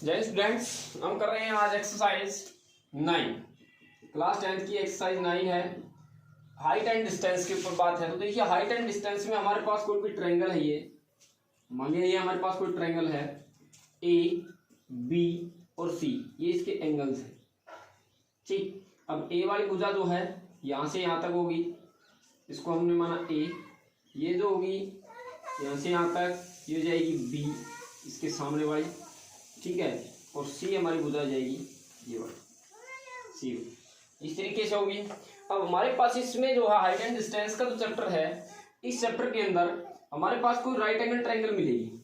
जय स्टूडेंट्स, हम कर रहे हैं आज एक्सरसाइज 9 क्लास 10th की एक्सरसाइज 9 है। हाइट एंड डिस्टेंस के ऊपर बात है। तो देखिए हाइट एंड डिस्टेंस में हमारे पास कोई भी ट्रायंगल है। ये मान लिया ये हमारे पास कोई ट्रायंगल है ए बी और सी, ये इसके एंगल्स है। ठीक, अब ए वाली भुजा जो है यहाँ से यहाँ तक होगी, इसको हमने माना ए। ये जो होगी यहाँ से यहाँ तक, ये हो जाएगी बी इसके सामने वाली, ठीक है। और सी हमारी भुजा जाएगी ये वाली सी, इस तरीके से होगी। अब हमारे पास इसमें जो है हाइट एंड डिस्टेंस का जो चैप्टर है, इस चैप्टर के अंदर हमारे पास कोई राइट एंगल ट्रायंगल मिलेगी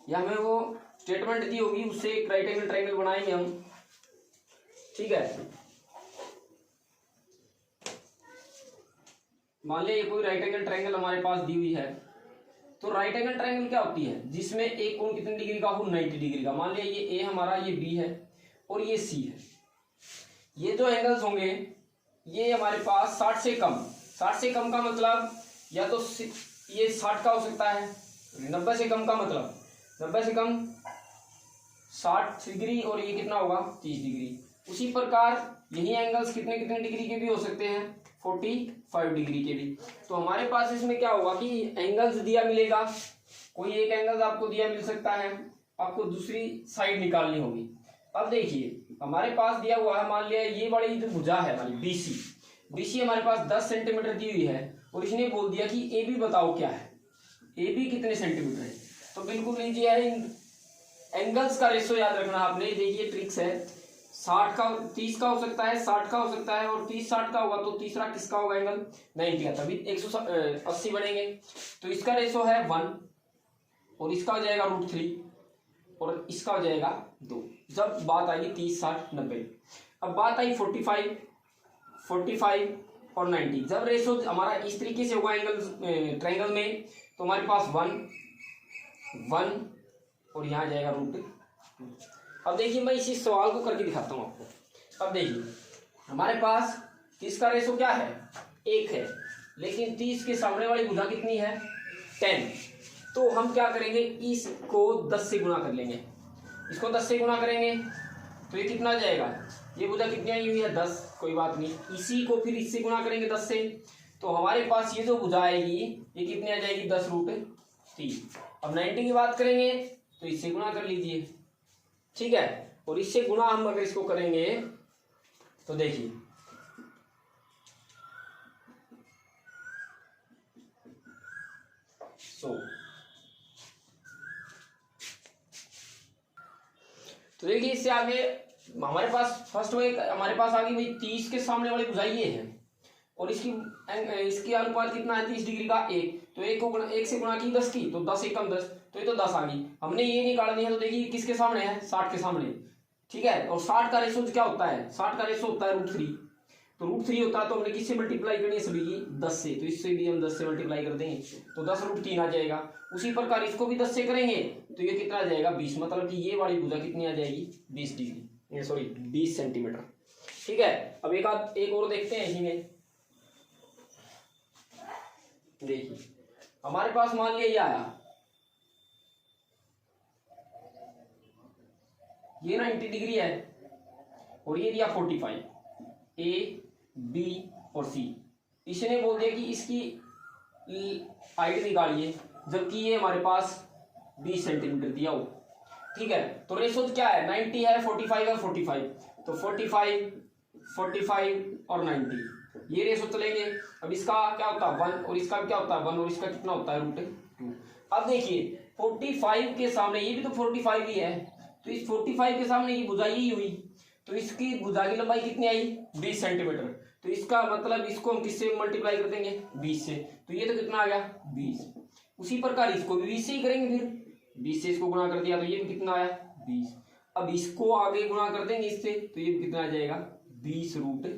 या हमें वो स्टेटमेंट दी होगी, उससे एक राइट एंगल ट्रायंगल बनाएंगे हम, ठीक है। मान लिया ये कोई राइट एंगल ट्रायंगल हमारे पास दी हुई है। तो राइट एंगल ट्रायंगल क्या होती है? जिसमें एक कोण कितने डिग्री का हो? 90 डिग्री का। मान लिया ये ए हमारा, ये बी है और ये सी है। ये जो एंगल्स होंगे ये हमारे पास 60 से कम। 60 से कम का मतलब या तो ये 60 का हो सकता है, 90 से कम का मतलब 90 से कम 60 डिग्री, और ये कितना होगा 30 डिग्री। उसी प्रकार यही एंगल्स कितने कितने डिग्री के भी हो सकते हैं, 45 डिग्री के भी। तो हमारे पास इसमें क्या होगा कि एंगल्स दिया मिलेगा, कोई एक एंगल आपको दिया मिल सकता है, आपको दूसरी साइड निकालनी होगी। अब देखिए हमारे पास दिया हुआ है, मान लिया ये बड़ी जो भुजा है हमारी बीसी हमारे पास 10 सेंटीमीटर दी हुई है और इसने बोल दिया कि ए बी बताओ क्या है, ए बी कितने सेंटीमीटर है। तो बिल्कुल लीजिए इन एंगल्स का रेशो याद रखना आपने। देखिए ट्रिक्स है, 60 का 30 का हो सकता है, 60 का हो सकता है, और 30 60 का होगा तो तीसरा किसका होगा एंगल 90 का, तभी 180 बढ़ेंगे। तो इसका रेशो है 1 और इसका हो जाएगा √3 और इसका हो जाएगा 2, जब बात आएगी 30 60 90। अब बात आई 45 और 90, जब रेशो हमारा इस तरीके से होगा एंगल ट्रायंगल में, तो हमारे पास 1 और यहाँ जाएगा √2। अब देखिए मैं इसी सवाल को करके दिखाता हूँ आपको। अब देखिए हमारे पास 30 का रेशो क्या है, 1 है, लेकिन 30 के सामने वाली भुजा कितनी है 10। तो हम क्या करेंगे, इसको 10 से गुणा कर लेंगे। इसको 10 से गुणा करेंगे तो ये कितना जाएगा, ये भुजा कितनी आई हुई है 10, कोई बात नहीं। इसी को फिर इससे गुणा करेंगे 10 से, तो हमारे पास ये जो भुजा आएगी ये कितनी आ जाएगी 10√3। अब 90 की बात करेंगे तो इससे गुणा कर लीजिए, ठीक है। और इससे गुणा हम अगर इसको करेंगे तो देखिए तो देखिए इससे आगे हमारे पास फर्स्ट में हमारे पास आ गई भाई 30 के सामने वाली भुजा ये है और इसकी अनुपात कितना है 30 डिग्री का 1। तो 1 से गुणा की 10 की, तो 10 1 कम 10, तो ये तो 10 आ गई। हमने ये निकालनी है, तो देखिए किसके सामने है 60 के सामने, ठीक है। और 60 का रेशो क्या होता है, 60 का रेशो होता है √3। तो √3 होता है, तो हमने किससे मल्टीप्लाई करनी है सभी की 10 से, तो इससे भी हम 10 से मल्टीप्लाई कर देंगे तो 10√3 आ जाएगा। उसी प्रकार इसको भी 10 से करेंगे तो ये कितना आ जाएगा 20, मतलब कि ये वाली भुजा कितनी आ जाएगी 20 डिग्री, सॉरी 20 सेंटीमीटर, ठीक है। अब एक और देखते हैं इसी में। देखिए हमारे पास मान लिया ये आया, ये 90 डिग्री है और ये दिया 45, ए बी और सी। इसने बोल दिया कि इसकी हाइट निकालिए, जबकि ये हमारे पास 20 सेंटीमीटर दिया हो, ठीक है। तो रेशो क्या है 90 है, 45 है, 45, तो 45 और 90 ये रेशो चलेंगे। अब इसका क्या होता है 1 और इसका क्या होता है 1 और इसका कितना होता है √2। अब देखिए 45 के सामने ये भी तो 45 ही है, तो इस 45 के सामने ये भुजा ही हुई, तो इसकी भुजा की लंबाई कितनी आई 20 सेंटीमीटर। तो इसका मतलब इसको हम किससे मल्टीप्लाई कर देंगे 20 से, तो ये तो कितना आ गया 20। उसी प्रकार इसको भी 20 से ही करेंगे, फिर 20 से इसको गुणा कर दिया तो ये भी कितना आया 20। अब इसको आगे गुणा कर देंगे इससे, तो ये भी कितना आ जाएगा 20√2।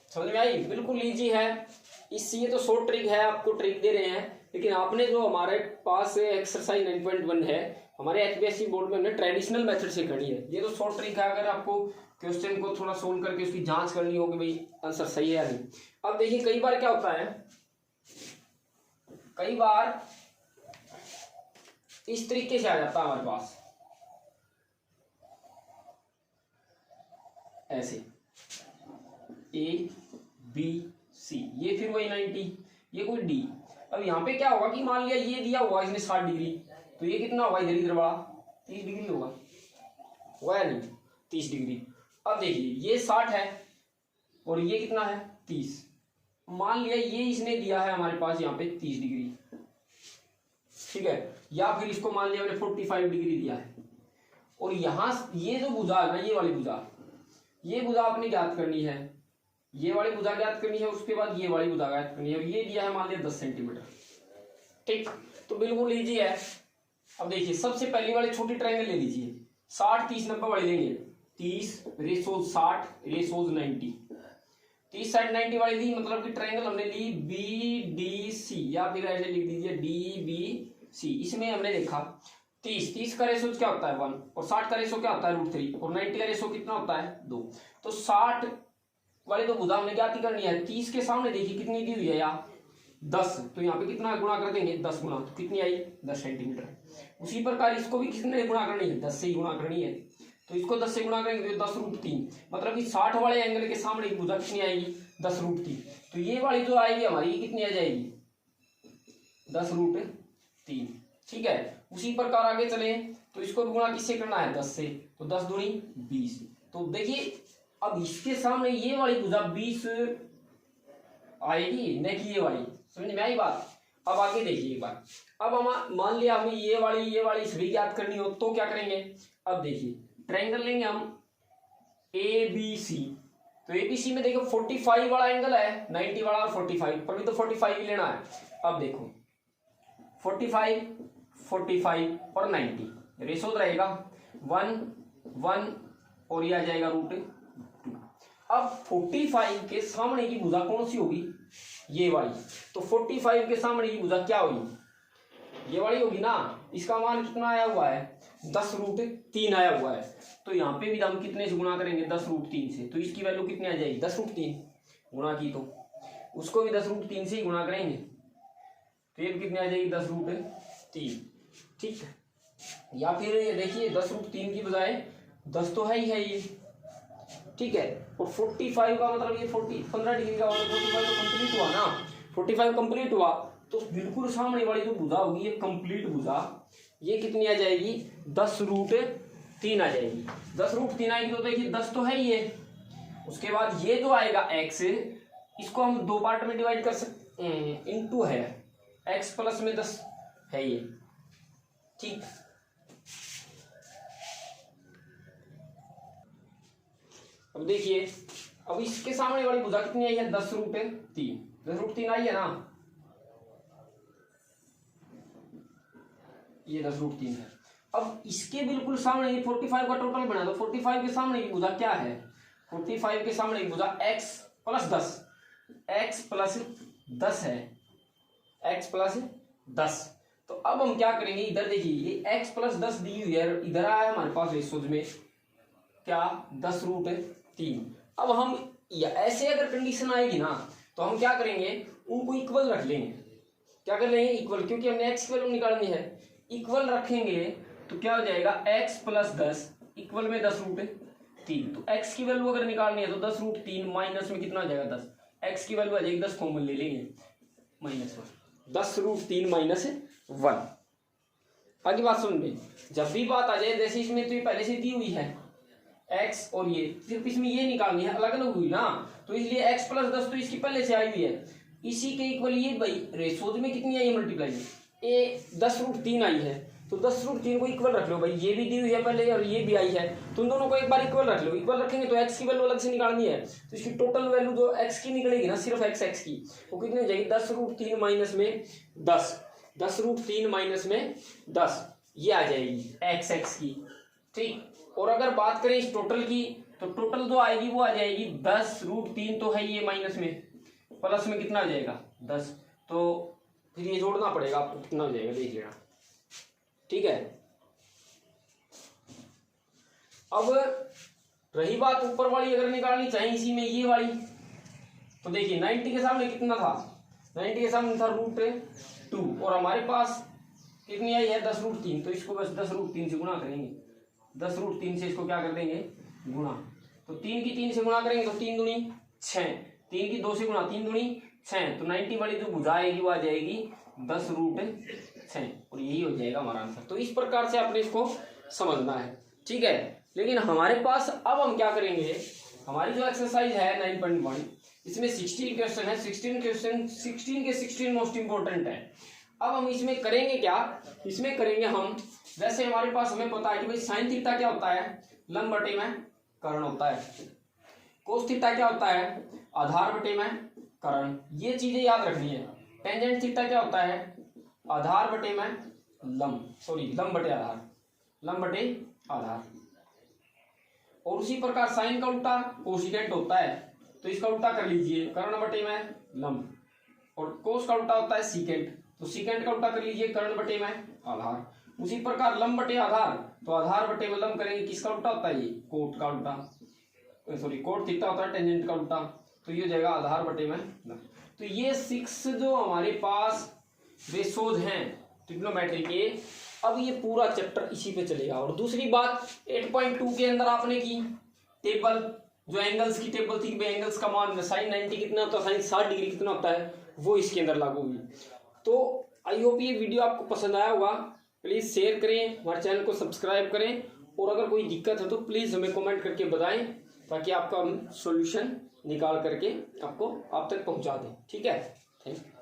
समझ में आई, बिल्कुल इजी है। इससे ये तो शॉर्ट ट्रिक है, आपको ट्रिक दे रहे हैं, लेकिन आपने जो हमारे पास एक्सरसाइज 9.1 है हमारे एचपीएससी बोर्ड में हमने ट्रेडिशनल मेथड से करनी है। ये तो शॉर्ट ट्रिक है, अगर आपको क्वेश्चन को थोड़ा सोल्व करके उसकी जांच करनी हो कि भाई आंसर सही है या नहीं। अब देखिए कई बार क्या होता है, कई बार इस तरीके से आ जाता है हमारे पास, ऐसे ABC, ये फिर वही 90, ये कोई D। अब यहाँ पे क्या होगा कि मान लिया ये दिया हुआ इसने 60 डिग्री, तो ये कितना होगा इधर इधर बड़ा 30 डिग्री होगा या नहीं, 30 डिग्री। अब देखिए ये 60 है और ये कितना है 30, मान लिया ये इसने दिया है हमारे पास यहाँ पे 30 डिग्री, ठीक है, या फिर इसको मान लिया मैंने 45 डिग्री दिया है। और यहाँ ये जो भुजा है ना, ये वाली भुजा, ये भुजा आपने ज्ञात करनी है, ये वाली भुजा ज्ञात करनी है, उसके बाद ये वाली भुजा ज्ञात करनी है। और ये दिया है मान लिया 10 सेंटीमीटर, ठीक, तो बिल्कुल इजी है। अब देखिए सबसे पहली वाली छोटी ट्रायंगल ले लीजिए, 60 30 90 वाली लेंगे, 30 रेशोज 60 रेशोज 90, 30 60 90 वाली दी, मतलब कि ट्रायंगल हमने ली BDC, या फिर ऐसे लिख दीजिए DBC। इसमें हमने देखा 30 का रेशो क्या होता है 1, और 60 का रेशो क्या होता है √3, और 90 का रेशो कितना होता है 2। तो 60 वाली तो भुजा हमने ज्ञात करनी है। 30 के सामने देखिए कितनी दी हुई है यहाँ 10, तो यहाँ पे कितना गुणा कर देंगे 10 गुना, तो कितनी आई 10 सेंटीमीटर। उसी प्रकार इसको भी कितने गुणा करनी है 10 से ही गुणा करनी है, तो इसको 10 से गुणा करेंगे तो 10√3, मतलब कि 60 वाले एंगल के सामने भुजा कितनी आएगी 10√3। तो ये वाली जो आएगी हमारी कितनी आ जाएगी 10√3, ठीक है। उसी प्रकार आगे चले तो इसको भी गुणा किससे करना है 10 से, तो 10 दूनी 20। तो देखिए अब इसके सामने ये वाली भुजा 20 आएगी, न कि ये वाली, समझ में आई बात। अब आगे देखिए एक बार, अब हम मान लिया हमें ये वाली सभी ज्ञात करनी हो, तो क्या करेंगे। अब देखिए ट्रायंगल लेंगे हम ABC, तो ABC में देखो 45 वाला एंगल है, 90 वाला और 45, पर भी तो 45 ही लेना है। अब देखो 45 45 और 90 रेशो रहेगा 1 1 और ये आ जाएगा √2। अब 45 के सामने की भुजा कौन सी होगी, ये वाली, तो 45 के सामने की भुजा क्या होगी, ये वाली होगी ना। इसका मान कितना आया हुआ है 10√3 आया हुआ है, तो यहाँ पे भी हम कितने से गुणा करेंगे 10√3 से, तो इसकी वैल्यू कितनी आ जाएगी 10√3 गुणा की, तो उसको भी 10√3 से ही गुणा करेंगे, तो ये कितनी आ जाएगी 10√3, ठीक है। या फिर ये देखिए 10√3 की बजाय 10 तो है ही है ये, ठीक है। और 45 का मतलब ये 15 डिग्री का, 45 तो कंप्लीट हुआ ना, 45 कंप्लीट हुआ, तो बिल्कुल सामने वाली जो भुजा होगी ये कंप्लीट भुजा, ये कितनी आ जाएगी 10√3 आ जाएगी। 10√3 आएगी तो देखिए 10 तो है ही है। उसके बाद ये जो आएगा x, इसको हम दो पार्ट में डिवाइड कर सकते, इनटू है x प्लस में 10 है ये, ठीक। अब देखिए अब इसके सामने वाली भुजा कितनी आई है 10√3, 10√3 आई है ना, ये 10√3 है। अब इसके बिल्कुल सामने ये 45 का टोटल बना, तो 45 के सामने की भुजा क्या है, 45 के सामने की भुजा x प्लस 10 है, x प्लस 10। तो अब हम क्या करेंगे, इधर देखिए ये x प्लस 10 दी हुई है, इधर आया हमारे पास रेशोज में क्या 10√3। अब हम ऐसे अगर कंडीशन आएगी ना, तो हम क्या करेंगे उनको इक्वल रख लेंगे, क्या कर लेंगे इक्वल, क्योंकि हमने x की वैल्यू निकालनी है, इक्वल रखेंगे तो क्या हो जाएगा x प्लस 10 इक्वल में 10√3। तो x की वैल्यू अगर निकालनी है तो 10√3 माइनस में कितना हो जाएगा 10, x की वैल्यू आ जाएगी 10 कॉमन ले लेंगे -1, 10√3 -1। आगे बात सुन में, जब भी बात आ जाए जैसे इसमें तो ये पहले से दी हुई है x और ये सिर्फ इसमें ये निकालनी है, अलग अलग हुई ना, तो इसलिए x प्लस 10 तो इसकी पहले से आई हुई है, इसी के इक्वल ये भाई रेशोज में कितनी आई है मल्टीप्लाई में, ये 10√3 आई है, तो 10√3 को इक्वल रख लो भाई, ये भी दी हुई है पहले और ये भी आई है, तो उन दोनों को एक बार इक्वल रख लो। इक्वल रखेंगे तो x की वैल्यू अलग से निकालनी है, तो इसकी टोटल वैल्यू जो x की निकलेगी ना, सिर्फ x की, वो कितनी हो जाएगी 10√3 माइनस में 10, 10√3 माइनस में 10, ये आ जाएगी x की, ठीक। और अगर बात करें इस टोटल की, तो टोटल जो आएगी वो आ जाएगी 10√3 तो है ये माइनस में, प्लस में कितना आ जाएगा 10, तो फिर ये जोड़ना पड़ेगा आपको, कितना हो जाएगा देख लेना, ठीक है। अब रही बात ऊपर वाली अगर निकालनी चाहिए इसी में ये वाली, तो देखिए 90 के सामने कितना था, 90 के सामने था √2 और हमारे पास कितनी आई है 10√3, तो इसको बस 10√3 से गुणा करेंगे, 10√3 से इसको क्या कर देंगे गुणा, तो 3 की 3 से गुणा करेंगे तो 3 दूनी 6, 3 की 2 से गुणा 3 दूनी 6, तो 90 वाली जो भुजा आएगी वो आ जाएगी 10√6 और यही हो जाएगा हमारा आंसर। तो इस प्रकार से आपने इसको समझना है, ठीक है। लेकिन हमारे पास अब हम क्या करेंगे, हमारी जो एक्सरसाइज है 9.1 इसमें 16 क्वेश्चन है, 16 क्वेश्चन 16 के 16 मोस्ट इंपोर्टेंट है। अब हम इसमें करेंगे क्या, इसमें करेंगे हम, वैसे हमारे पास हमें पता है कि भाई साइन थीटा क्या होता है, लंब बटे में कर्ण होता है। कोस थीटा क्या होता है, आधार बटे में कर्ण, ये चीजें याद रखनी है। टेंजेंट थीटा क्या होता है, आधार बटे में लंब, लंब बटे आधार, लंब बटे आधार। और उसी प्रकार साइन का उल्टा कोसिकेंट होता है, तो इसका उल्टा कर लीजिए कर्ण बटे में लंब, और कोस का उल्टा होता है सीकेंट, तो सीकेंट का उल्टा कर लीजिए कर्ण बटे में आधार। उसी प्रकार लंब बटे आधार, तो आधार बटे में लंब करेंगे, किसका उल्टा होता है, ये कोट का उल्टा, कोट थीटा होता है टेंजेंट का उल्टा, तो ये हो जाएगा आधार बटे में लंब। तो ये 6 जो हमारे पास रेशोज हैं ट्रिग्नोमेट्री के, अब ये पूरा चैप्टर इसी पे चलेगा। और दूसरी बात 8.2 के अंदर आपने की टेबल, जो एंगल्स की टेबल थी, एंगल्स का मान साइन 90 कितना होता है, साइन 60 डिग्री कितना होता है, वो इसके अंदर लागू हुई। तो आई होप ये वीडियो आपको पसंद आया होगा, प्लीज़ शेयर करें, हमारे चैनल को सब्सक्राइब करें, और अगर कोई दिक्कत है तो प्लीज़ हमें कमेंट करके बताएं, ताकि आपका हम सॉल्यूशन निकाल करके आपको आप तक पहुंचा दें, ठीक है। Thank you.